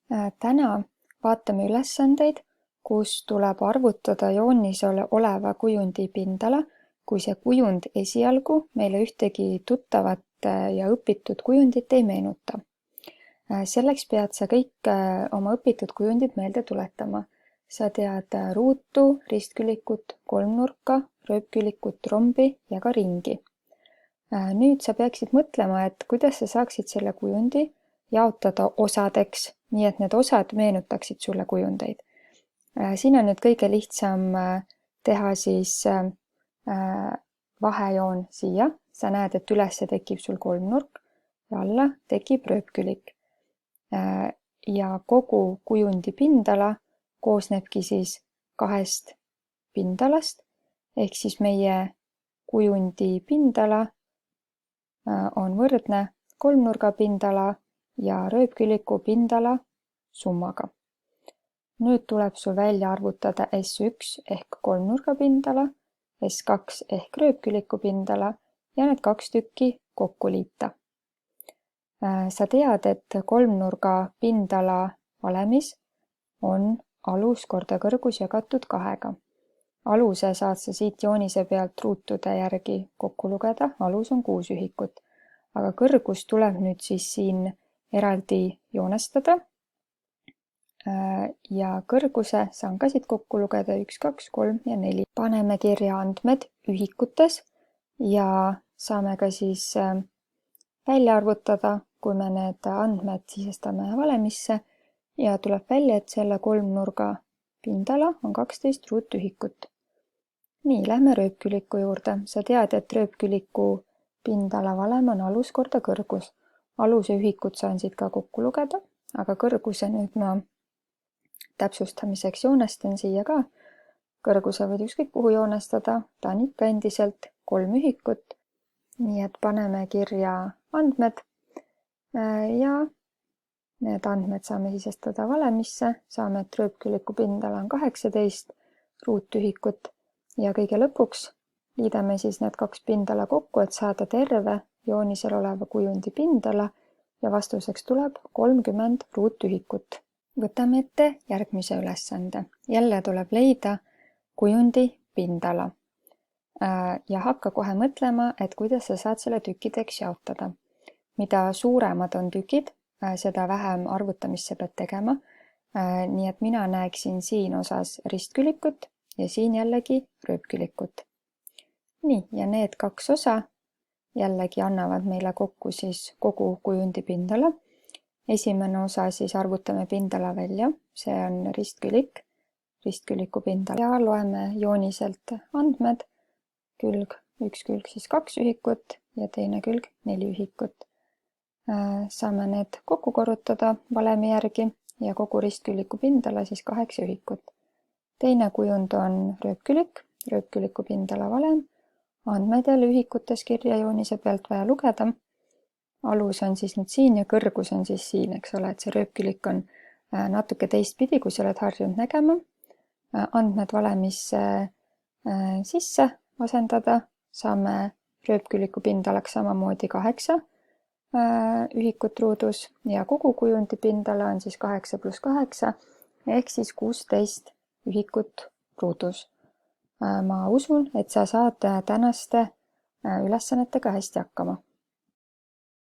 Täna vaatame ülesandeid, kus tuleb arvutada joonisel oleva kujundi pindala, kui see kujund esialgu meile ühtegi tuttavat ja õpitud kujundit ei meenuta. Selleks pead sa kõik oma õpitud kujundid meelde tuletama. Sa tead ruutu, ristkülikut, kolmnurka, rööpkülikut, rombi ja ka ringi. Nüüd sa peaksid mõtlema, et kuidas sa saaksid selle kujundi jaotada osadeks, nii et need osad meenutaksid sulle kujundeid. Siin on nüüd kõige lihtsam teha siis vahejoon siia. Sa näed, et üles tekib sul kolmnurk ja alla tekib rööpkülik. Ja kogu kujundi pindala koosnebki siis kahest pindalast, ehk siis meie kujundi pindala on võrdne kolmnurga pindala ja rööpküliku pindala summaga. Nüüd tuleb sul välja arvutada S1 ehk kolmnurga pindala, S2 ehk rööpküliku pindala ja need kaks tükki kokku liita. Sa tead, et kolmnurga pindala valemis on alus korda kõrgus jagatud 2. Aluse saad sa siit joonise pealt ruutude järgi kokku lugeda, alus on 6 ühikut, aga kõrgus tuleb nüüd siis siin eraldi joonestada. Ja kõrguse saan ka siit kokku lugeda 1, 2, 3 ja 4. Paneme kirja andmed ühikutes ja saame ka siis välja arvutada, kui me need andmed sisestame valemisse ja tuleb välja, et selle kolmnurga pindala on 12 ruutühikut. Nii, lähme rööpküliku juurde. Sa tead, et rööpküliku pindala valem on alus korda kõrgus. Aluse ühikut saan siit ka kokku lugeda, aga kõrguse nüüd ma täpsustamiseks joonestan siia ka. Kõrguse võid ükskõik kuhu joonestada, ta on ikka endiselt 3 ühikut. Nii et paneme kirja andmed ja need andmed saame sisestada valemisse. Saame, et rööpküliku pindala on 18 ruutühikut ja kõige lõpuks liidame siis need kaks pindala kokku, et saada terve joonisel oleva kujundi pindala ja vastuseks tuleb 30 ruutühikut. Võtame ette järgmise ülesande. Jälle tuleb leida kujundi pindala ja hakka kohe mõtlema, et kuidas sa saad selle tükkideks jaotada. Mida suuremad on tükid, seda vähem arvutamist sa pead tegema. Nii et mina näeksin siin osas ristkülikut ja siin jällegi rööpkülikut. Nii, ja need kaks osa jällegi annavad meile kokku siis kogu kujundi pindala. Esimene osa siis arvutame pindala välja, see on ristkülik, ristküliku pindala ja loeme jooniselt andmed. Üks külg siis 2 ühikut ja teine külg 4 ühikut. Saame need kokku korrutada valemi järgi ja kogu ristküliku pindala siis 8 ühikut. Teine kujund on rööpkülik, rööpküliku pindala valem. Andmed jälle ühikutes kirja joonise pealt vaja lugeda. Alus on siis nüüd siin ja kõrgus on siis siin, eks ole, et see rööpkülik on natuke teistpidi, kui sa oled harjunud nägema. Andmed valemisse sisse asendada. Saame rööpküliku pindalaks samamoodi 8 ühikut ruudus ja kogu kujundi pindala on siis 8 + 8 ehk siis 16 ühikut ruudus. Ma usun, et sa saad tänaste ülesannetega hästi hakkama.